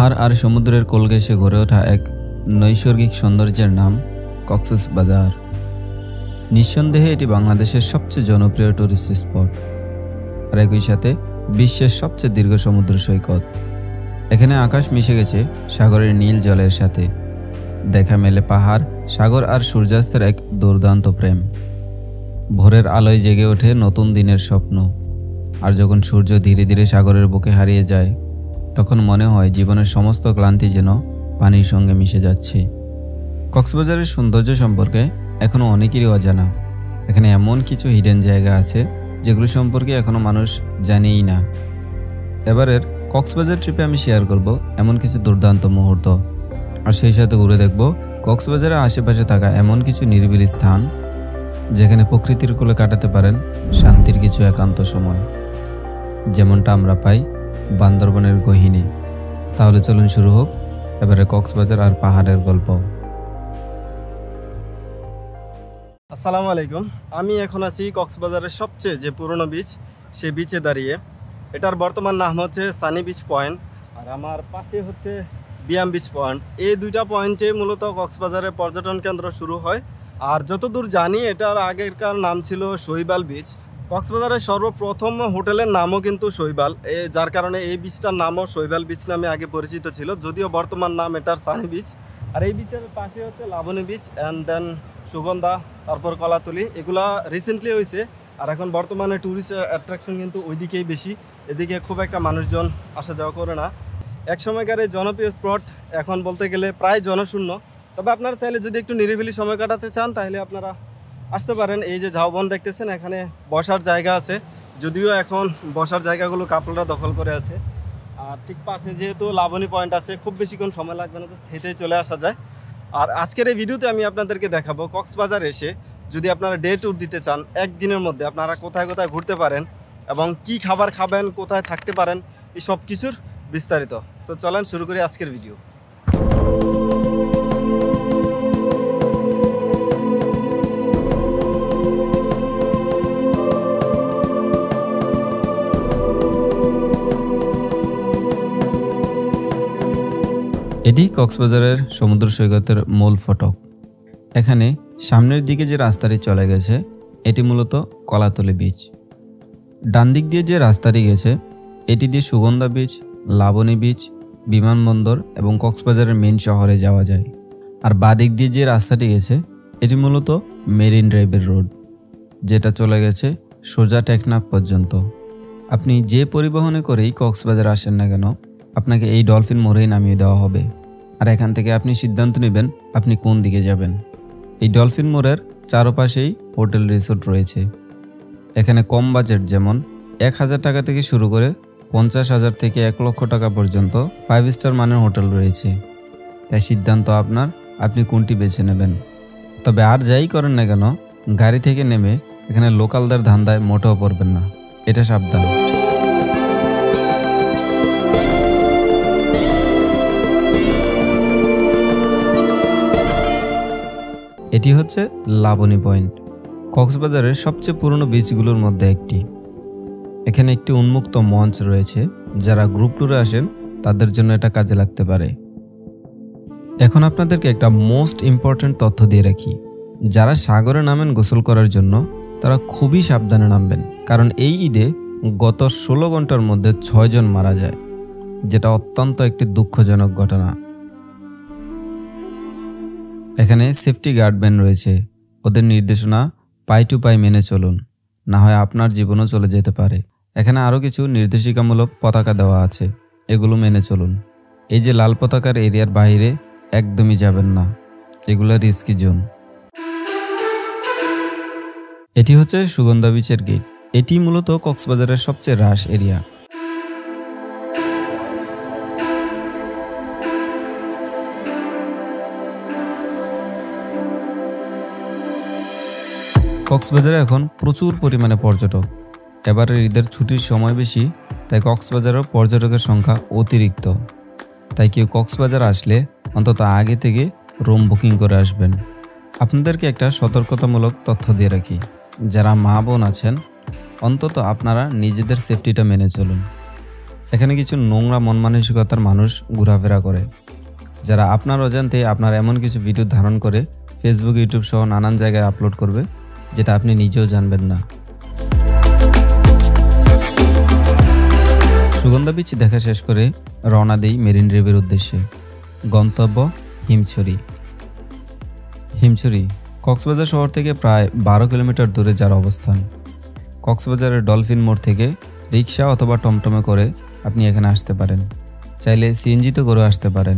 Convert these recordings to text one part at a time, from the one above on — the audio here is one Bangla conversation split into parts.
পাহাড় আর সমুদ্রের কোলঘেঁষে গড়ে ওঠা এক নৈসর্গিক সৌন্দর্যের নাম কক্সবাজার। নিঃসন্দেহে এটি বাংলাদেশের সবচেয়ে জনপ্রিয় টুরিস্ট স্পট আর একই সাথে বিশ্বের সবচেয়ে দীর্ঘ সমুদ্র সৈকত। এখানে আকাশ মিশে গেছে সাগরের নীল জলের সাথে, দেখা মেলে পাহাড়, সাগর আর সূর্যাস্তের এক দুর্দান্ত প্রেম। ভোরের আলোয় জেগে ওঠে নতুন দিনের স্বপ্ন, আর যখন সূর্য ধীরে ধীরে সাগরের বুকে হারিয়ে যায় তখন মনে হয় জীবনের সমস্ত ক্লান্তি যেন পানির সঙ্গে মিশে যাচ্ছে। কক্সবাজারের সৌন্দর্য সম্পর্কে এখনও অনেকেরই অজানা। এখানে এমন কিছু হিডেন জায়গা আছে যেগুলো সম্পর্কে এখনও মানুষ জানেই না। এবারের কক্সবাজার ট্রিপে আমি শেয়ার করব এমন কিছু দুর্দান্ত মুহূর্ত, আর সেই সাথে ঘুরে দেখব কক্সবাজারের আশেপাশে থাকা এমন কিছু নিরিবিলি স্থান যেখানে প্রকৃতির কোলে কাটাতে পারেন শান্তির কিছু একান্ত সময়, যেমনটা আমরা পাই বান্দরবনের গহীনে। তাহলে চলুন শুরু হোক এবারে কক্সবাজার আর পাহাড়ের গল্প। আসসালামু আলাইকুম। আমি এখন আছি কক্সবাজারের সবচেয়ে যে পুরনো বিচ, সেই বিচে দাঁড়িয়ে। এটার বর্তমান নাম হচ্ছে সানি বিচ পয়েন্ট, আর আমার পাশে হচ্ছে বিয়াম বিচ পয়েন্ট। এই দুইটা পয়েন্টে মূলত কক্সবাজারের পর্যটন কেন্দ্র শুরু হয়। আর যতদূর জানি এটার আগেরকার নাম ছিল শৈবাল বিচ। কক্সবাজারের সর্বপ্রথম হোটেলের নামও কিন্তু শৈবাল, যার কারণে এই বিচটার নামও শৈবাল বিচ নামে আগে পরিচিত ছিল, যদিও বর্তমান নাম এটার সানি বিচ। আর এই বিচের পাশে হচ্ছে Laboni beach, and then Sugandha, তারপর কলাতলি। এগুলা রিসেন্টলি হয়েছে, আর এখন বর্তমানে ট্যুরিস্ট অ্যাট্রাকশন কিন্তু ওইদিকেই বেশি। এদিকে খুব একটা মানুষজন আসা যাওয়া করে না। এক সময়কার এই জনপ্রিয় স্পট এখন বলতে গেলে প্রায় জনশূন্য। তবে আপনারা চাইলে যদি একটু নিরিবিলি সময় কাটাতে চান তাহলে আপনারা আসতে পারেন। এই যে ঝাউবন দেখতেছেন, এখানে বসার জায়গা আছে, যদিও এখন বসার জায়গাগুলো কাপলরা দখল করে আছে। আর ঠিক পাশে যেহেতু লাবণী পয়েন্ট আছে, খুব বেশিক্ষণ সময় লাগবে না, তো হেঁটেই চলে আসা যায়। আর আজকের এই ভিডিওতে আমি আপনাদেরকে দেখাবো কক্সবাজার এসে যদি আপনারা ডে ট্যুর দিতে চান, একদিনের মধ্যে আপনারা কোথায় কোথায় ঘুরতে পারেন এবং কি খাবার খাবেন, কোথায় থাকতে পারেন, এই সব কিছুর বিস্তারিত। সো চলেন শুরু করি আজকের ভিডিও। এটি কক্সবাজারের সমুদ্র সৈকতের মূল ফটক। এখানে সামনের দিকে যে রাস্তাটি চলে গেছে এটি মূলত কলাতলি বিচ। ডান দিক দিয়ে যে রাস্তাটি গেছে এটি দিয়ে সুগন্ধা বিচ, লাবণী বিচ, বিমানবন্দর এবং কক্সবাজারের মেইন শহরে যাওয়া যায়। আর বাঁ দিক দিয়ে যে রাস্তাটি গেছে এটি মূলত মেরিন ড্রাইভের রোড, যেটা চলে গেছে সোজা টেকনাফ পর্যন্ত। আপনি যে পরিবহনে করেই কক্সবাজার আসেন না কেন, আপনাকে এই ডলফিন মোড়েই নামিয়ে দেওয়া হবে, আর এখান থেকে আপনি সিদ্ধান্ত নেবেন আপনি কোন দিকে যাবেন। এই ডলফিন মোড়ের চারপাশেই হোটেল রিসোর্ট রয়েছে। এখানে কম বাজেট, যেমন 1000 টাকা থেকে শুরু করে 50,000 থেকে 1 লক্ষ টাকা পর্যন্ত 5 স্টার মানের হোটেল রয়েছে। তাই সিদ্ধান্ত আপনার, আপনি কোনটি বেছে নেবেন। তবে আর যাই করেন না কেন, গাড়ি থেকে নেমে এখানে লোকালদের ধান্দায় মোটেও পড়বেন না, এটা সাবধান। এটি হচ্ছে লাবণী পয়েন্ট, কক্সবাজারের সবচেয়ে পুরনো বিচগুলোর মধ্যে একটি। এখানে একটি উন্মুক্ত মঞ্চ রয়েছে, যারা গ্রুপ ট্যুরে আসেন তাদের জন্য এটা কাজে লাগতে পারে। এখন আপনাদেরকে একটা মোস্ট ইম্পর্ট্যান্ট তথ্য দিয়ে রাখি, যারা সাগরে নামেন গোসল করার জন্য তারা খুবই সাবধানে নামবেন, কারণ এই ঈদে গত 16 ঘন্টার মধ্যে 6 জন মারা যায়, যেটা অত্যন্ত একটি দুঃখজনক ঘটনা। এখানে সেফটি গার্ডম্যান রয়েছে, ওদের নির্দেশনা পাই টু পাই মেনে চলুন, না হয় আপনার জীবনও চলে যেতে পারে। এখানে আরও কিছু নির্দেশিকামূলক পতাকা দেওয়া আছে, এগুলো মেনে চলুন। এই যে লাল পতাকার এরিয়ার বাইরে একদমই যাবেন না, এগুলো রিস্কি জোন। এটি হচ্ছে সুগন্ধা বিচের গেট। এটি মূলত কক্সবাজারের সবচেয়ে রাশ এরিয়া। কক্সবাজারে এখন প্রচুর পরিমাণে পর্যটক। এবারের ঈদের ছুটির সময় বেশি, তাই কক্সবাজারেও পর্যটকের সংখ্যা অতিরিক্ত। তাই কেউ কক্সবাজার আসলে অন্তত আগে থেকে রুম বুকিং করে আসবেন। আপনাদেরকে একটা সতর্কতামূলক তথ্য দিয়ে রাখি, যারা মা বোন আছেন অন্তত আপনারা নিজেদের সেফটিটা মেনে চলুন। এখানে কিছু নোংরা মন মানসিকতার মানুষ ঘোরাফেরা করে, যারা আপনার অজান্তে আপনার এমন কিছু ভিডিও ধারণ করে ফেসবুক, ইউটিউব সহ নানান জায়গায় আপলোড করবে, যেটা আপনি নিজেও জানবেন না। সুগন্ধা বিচ দেখা শেষ করে রওনা দেই মেরিন ড্রাইভের উদ্দেশ্যে। গন্তব্য হিমছড়ি। হিমছড়ি কক্সবাজার শহর থেকে প্রায় 12 কিলোমিটার দূরে যার অবস্থান। কক্সবাজারের ডলফিন মোড় থেকে রিক্সা অথবা টমটমে করে আপনি এখানে আসতে পারেন। চাইলে সিএনজিতে করে আসতে পারেন।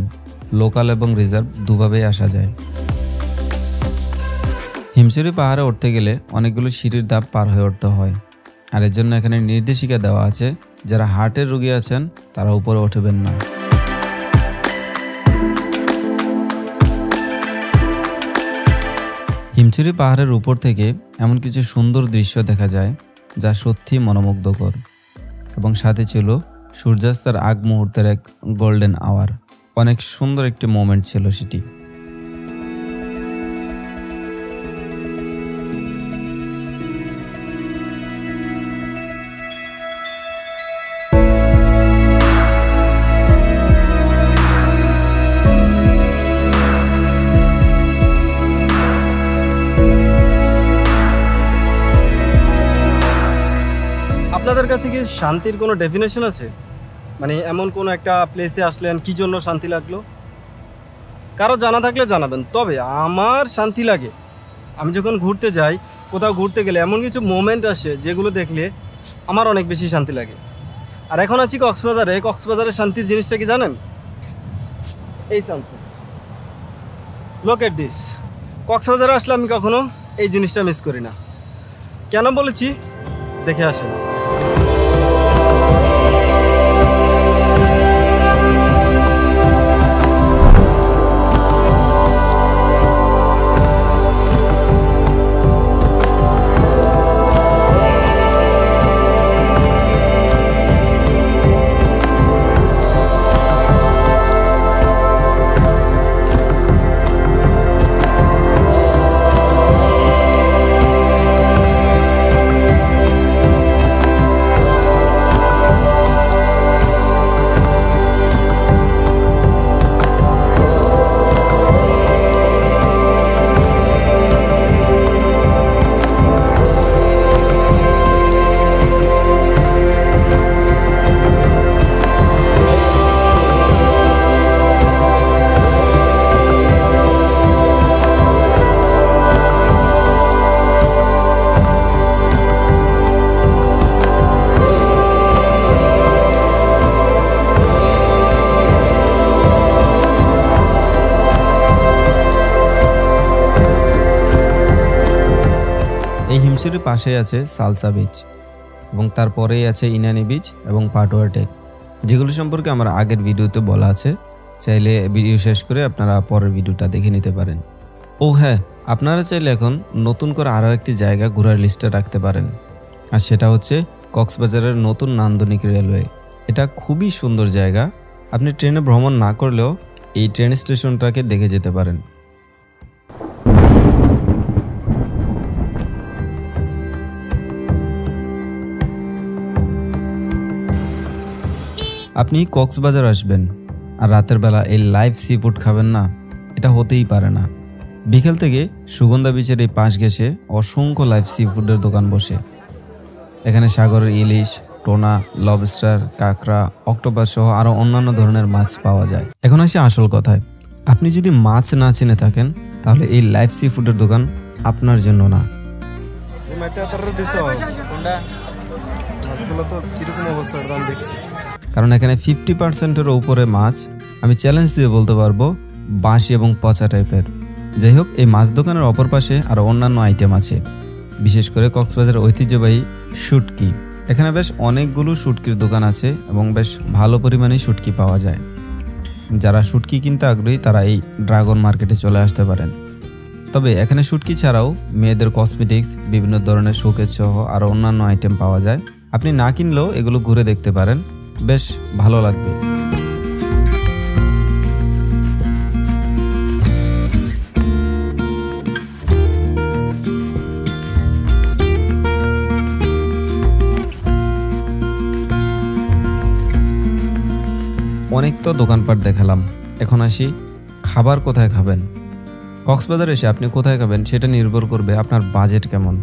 লোকাল এবং রিজার্ভ দুভাবেই আসা যায়। হিমছড়ি পাহাড়ে উঠতে গেলে অনেকগুলো সিঁড়ির ধাপ পার হয়ে উঠতে হয়, আর এর জন্য এখানে নির্দেশিকা দেওয়া আছে, যারা হার্টের রোগী আছেন তারা উপরে উঠবেন না। হিমছড়ি পাহাড়ের উপর থেকে এমন কিছু সুন্দর দৃশ্য দেখা যায় যা সত্যি মনোমুগ্ধকর, এবং সাথে ছিল সূর্যাস্তের আগ মুহূর্তের এক গোল্ডেন আওয়ার। অনেক সুন্দর একটি মোমেন্ট ছিল সেটি। আপনাদের কাছে কি শান্তির কোনো ডেফিনেশন আছে? মানে এমন কোনো একটা প্লেসে আসলেন, কি জন্য শান্তি লাগলো? কারো জানা থাকলে জানাবেন। তবে আমার শান্তি লাগে আমি যখন ঘুরতে যাই, কোথাও ঘুরতে গেলে এমন কিছু মোমেন্ট আসে যেগুলো দেখলে আমার অনেক বেশি শান্তি লাগে। আর এখন আছি কক্সবাজারে। কক্সবাজারের শান্তির জিনিসটা কি জানেন? এই সানসেট, লুক এট দিস। কক্সবাজারে আসলে আমি কখনো এই জিনিসটা মিস করি না। কেন বলেছি দেখে আসেন। এই হিমছড়ির পাশে আছে সালসা বিচ, এবং তারপরেই আছে ইনানি বিচ এবং পাটোয়া টেক, যেগুলো সম্পর্কে আমার আগের ভিডিওতে বলা আছে। চাইলে ভিডিও শেষ করে আপনারা পরের ভিডিওটা দেখে নিতে পারেন। ও হ্যাঁ, আপনারা চাইলে এখন নতুন করে আরও একটি জায়গা ঘোরার লিস্টে রাখতে পারেন, আর সেটা হচ্ছে কক্সবাজারের নতুন নান্দনিক রেলওয়ে। এটা খুবই সুন্দর জায়গা। আপনি ট্রেনে ভ্রমণ না করলেও এই ট্রেন স্টেশনটাকে দেখে যেতে পারেন। আপনি কক্সবাজার আসবেন আর রাতের বেলা এই লাইভ সি ফুড খাবেন না, এটা হতেই পারে না। বিকেল থেকে সুগন্ধা বিচের এই পাশ ঘেঁষে অসংখ্য লাইভ সি ফুডের দোকান বসে। এখানে সাগরের ইলিশ, টোনা, লবস্টার, কাঁকড়া, অক্টোপাস সহ আরও অন্যান্য ধরনের মাছ পাওয়া যায়। এখন আসি আসল কথায়, আপনি যদি মাছ না চিনে থাকেন তাহলে এই লাইভ সি ফুডের দোকান আপনার জন্য না। কারণ এখানে 50%-এর উপরে মাছ, আমি চ্যালেঞ্জ দিয়ে বলতে পারবো, বাঁশি এবং পচা টাইপের। যাই হোক, এই মাছ দোকানের অপর পাশে আরও অন্যান্য আইটেম আছে, বিশেষ করে কক্সবাজারের ঐতিহ্যবাহী শুটকি। এখানে বেশ অনেকগুলো শুটকির দোকান আছে এবং বেশ ভালো পরিমাণে শুটকি পাওয়া যায়। যারা শুটকি কিনতে আগ্রহী তারা এই ড্রাগন মার্কেটে চলে আসতে পারেন। তবে এখানে শুটকি ছাড়াও মেয়েদের কসমেটিক্স, বিভিন্ন ধরনের শোকেস সহ আরও অন্যান্য আইটেম পাওয়া যায়। আপনি না কিনলেও এগুলো ঘুরে দেখতে পারেন, বেশ ভালো লাগবে। অনেক তো দোকানপাট দেখালাম, এখন আসি খাবার কোথায় খাবেন। কক্সবাজার এসে আপনি কোথায় খাবেন সেটা নির্ভর করবে আপনার বাজেট কেমন।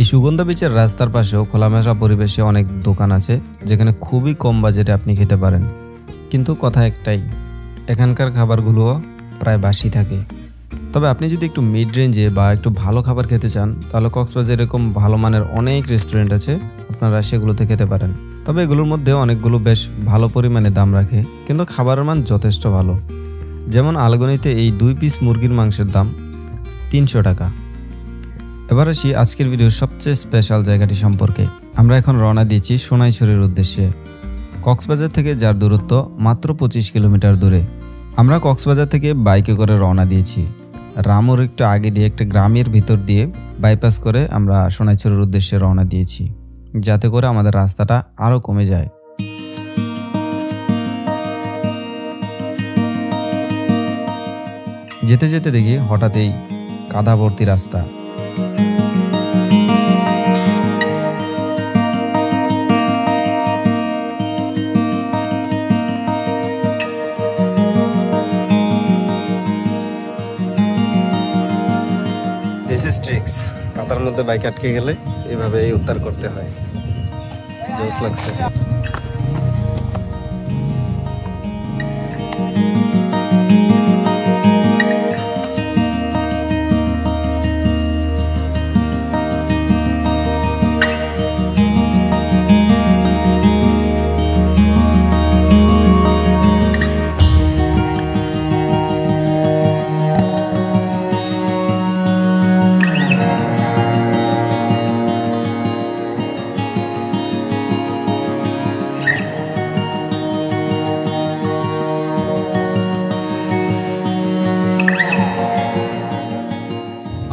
এই সুগন্ধা বিচের রাস্তার পাশেও খোলামেলা পরিবেশে অনেক দোকান আছে যেখানে খুবই কম বাজেটে আপনি খেতে পারেন। কিন্তু কথা একটাই, এখানকার খাবারগুলোও প্রায় বাসি থাকে। তবে আপনি যদি একটু মিড রেঞ্জে বা একটু ভালো খাবার খেতে চান তাহলে কক্সবাজার এরকম ভালো মানের অনেক রেস্টুরেন্ট আছে, আপনারা সেগুলোতে খেতে পারেন। তবে এগুলোর মধ্যে অনেকগুলো বেশ ভালো পরিমাণে দাম রাখে, কিন্তু খাবারের মান যথেষ্ট ভালো। যেমন আলগনিতে এই 2 পিস মুরগির মাংসের দাম 300 টাকা। এবার আসি আজকের ভিডিওর সবচেয়ে স্পেশাল জায়গাটি সম্পর্কে। আমরা এখন রওনা দিয়েছি সোনাইছড়ির উদ্দেশ্যে। কক্সবাজার থেকে যার দূরত্ব মাত্র 25 কিলোমিটার দূরে। আমরা কক্সবাজার থেকে বাইকে করে রওনা দিয়েছি। রামুর একটু আগে দিয়ে একটা গ্রামের ভিতর দিয়ে বাইপাস করে আমরা সোনাইছড়ির উদ্দেশ্যে রওনা দিয়েছি, যাতে করে আমাদের রাস্তাটা আরও কমে যায়। যেতে যেতে দেখি হঠাৎই কাদা ভর্তি রাস্তা। কাদার মধ্যে বাইক আটকে গেলে এইভাবে উদ্ধার করতে হয়। জোস লাগছে।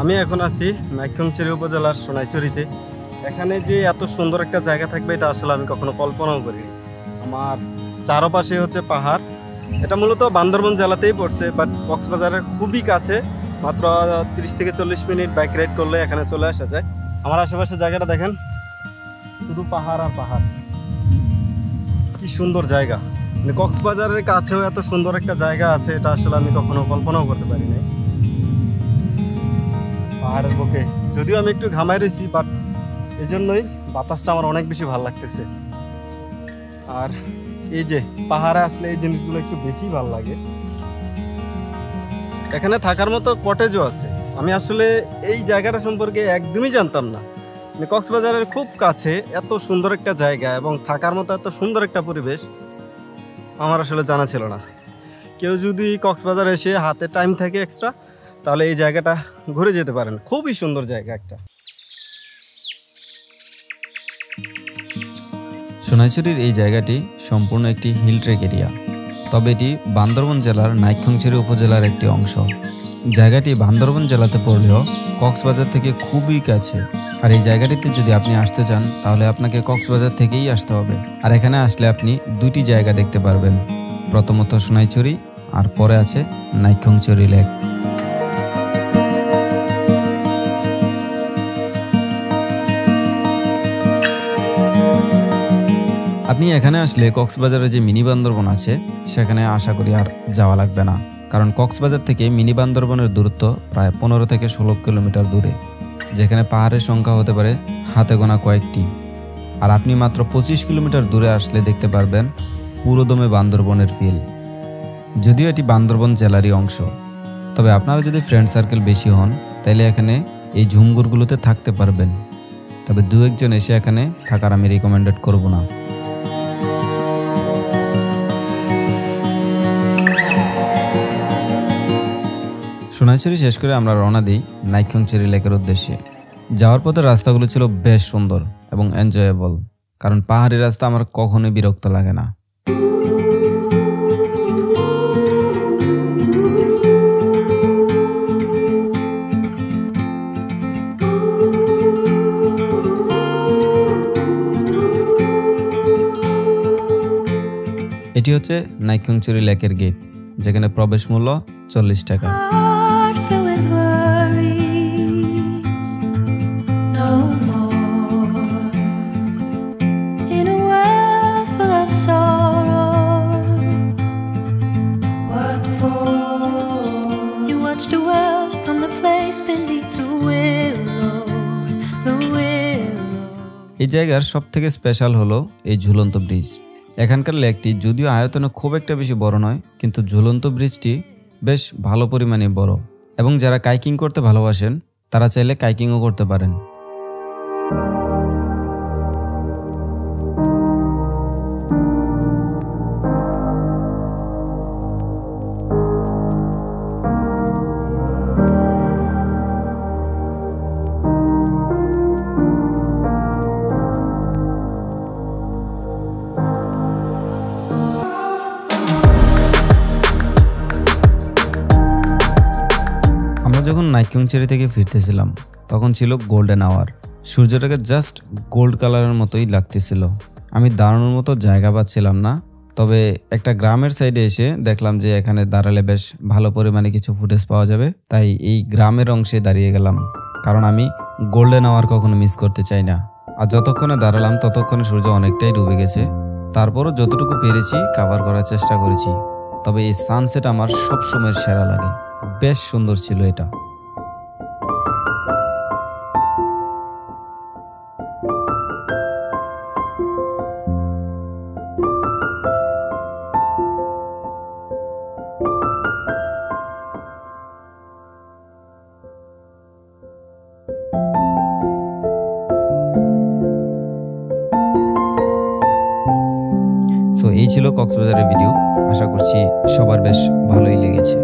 আমি এখন আছি নাইক্ষ্যংছড়ি উপজেলার সোনাইছড়িতে। এখানে যে এত সুন্দর একটা জায়গা থাকবে এটা আসলে আমি কখনো কল্পনাও করিনি। আমার চারপাশে হচ্ছে পাহাড়। এটা মূলত বান্দরবান জেলাতেই পড়ছে, বাট কক্সবাজারের খুবই কাছে, মাত্র 30 থেকে 40 মিনিট বাইক রাইড করলে এখানে চলে আসা যায়। আমার আশেপাশে জায়গাটা দেখেন, শুধু পাহাড় আর পাহাড়। কি সুন্দর জায়গা, মানে কক্সবাজারের কাছেও এত সুন্দর একটা জায়গা আছে, এটা আসলে আমি কখনো কল্পনাও করতে পারি নাই। পাহাড়ের বুকে যদিও আমি একটু ঘামাই রয়েছি, বাট এই জন্যই বাতাসটা আমার অনেক বেশি ভালো লাগতেছে। আর এই যে পাহাড়ে আসলে এই জিনিসগুলো একটু বেশি ভালো লাগে। এখানে থাকার মতো কটেজও আছে। আমি আসলে এই জায়গাটা সম্পর্কে একদমই জানতাম না। মানে কক্সবাজারের খুব কাছে এত সুন্দর একটা জায়গা এবং থাকার মতো এত সুন্দর একটা পরিবেশ আমার আসলে জানা ছিল না। কেউ যদি কক্সবাজার এসে হাতে টাইম থাকে এক্সট্রা, তাহলে এই জায়গাটা ঘুরে যেতে পারেন। খুবই সুন্দর জায়গা একটা। সোনাইছড়ির এই জায়গাটি সম্পূর্ণ একটি হিল ট্রেক এরিয়া, তবে এটি বান্দরবান জেলার নাইক্ষ্যংছড়ি উপজেলার একটি অংশ। জায়গাটি বান্দরবান জেলাতে পড়লেও কক্সবাজার থেকে খুবই কাছে। আর এই জায়গাটিতে যদি আপনি আসতে চান তাহলে আপনাকে কক্সবাজার থেকেই আসতে হবে। আর এখানে আসলে আপনি 2টি জায়গা দেখতে পারবেন, প্রথমত সোনাইছড়ি আর পরে আছে নাইক্ষ্যংছড়ি লেক। আপনি এখানে আসলে কক্সবাজারে যে মিনি বান্দরবন আছে সেখানে আশা করি আর যাওয়া লাগবে না, কারণ কক্সবাজার থেকে মিনি বান্দরবনের দূরত্ব প্রায় 15 থেকে 16 কিলোমিটার দূরে, যেখানে পাহাড়ের সংখ্যা হতে পারে হাতে গোনা কয়েকটি। আর আপনি মাত্র 25 কিলোমিটার দূরে আসলে দেখতে পারবেন পুরোদমে বান্দরবনের ফিল। যদিও এটি বান্দরবন জেলারই অংশ, তবে আপনারা যদি ফ্রেন্ড সার্কেল বেশি হন তাহলে এখানে এই ঝুমঘরগুলোতে থাকতে পারবেন। তবে 2-1 জন এসে এখানে থাকার আমি রিকমেন্ডেড করব না। সোনাইছড়ি শেষ করে আমরা রওনা দিই নাইক্ষ্যংছড়ি লেকের উদ্দেশ্যে। যাওয়ার পথে রাস্তাগুলো ছিল বেশ সুন্দর এবং এনজয়েবল, কারণ পাহাড়ি রাস্তা আমার কখনোই বিরক্ত লাগে না। এটি হচ্ছে নাইক্ষ্যংছড়ি লেকের গেট, যেখানে প্রবেশ মূল্য 40 টাকা। watch the world from the place beneath the willow. এই জায়গার সব থেকে স্পেশাল হলো এই ঝুলন্ত ব্রিজ। এখানকার লেকটি যদিও আয়তনে খুব একটা বেশি বড় নয়, কিন্তু ঝুলন্ত ব্রিজটি বেশ ভালো পরিমাণে বড়, এবং যারা কাইকিং করতে ভালোবাসেন তারা চাইলে কাইকিংও করতে পারেন। যখন নাইক্যংচেরি থেকে ফিরতেছিলাম তখন ছিল গোল্ডেন আওয়ার। সূর্যটাকে জাস্ট গোল্ড কালারের মতোই লাগতেছিল। আমি দাঁড়ানোর মতো জায়গা পাচ্ছিলাম না, তবে একটা গ্রামের সাইডে এসে দেখলাম যে এখানে দাঁড়ালে বেশ ভালো পরিমাণে কিছু ফুটেজ পাওয়া যাবে, তাই এই গ্রামের অংশে দাঁড়িয়ে গেলাম, কারণ আমি গোল্ডেন আওয়ার কখনো মিস করতে চাই না। আর যতক্ষণে দাঁড়ালাম ততক্ষণে সূর্য অনেকটাই ডুবে গেছে, তারপরও যতটুকু পেরেছি কভার করার চেষ্টা করেছি। তবে এই সানসেট আমার সব সময় সেরা লাগে, বেশ সুন্দর ছিল এটা। সো এই ছিল কক্সবাজারের ভিডিও। আশা করছি সবার বেশ ভালোই লেগেছে।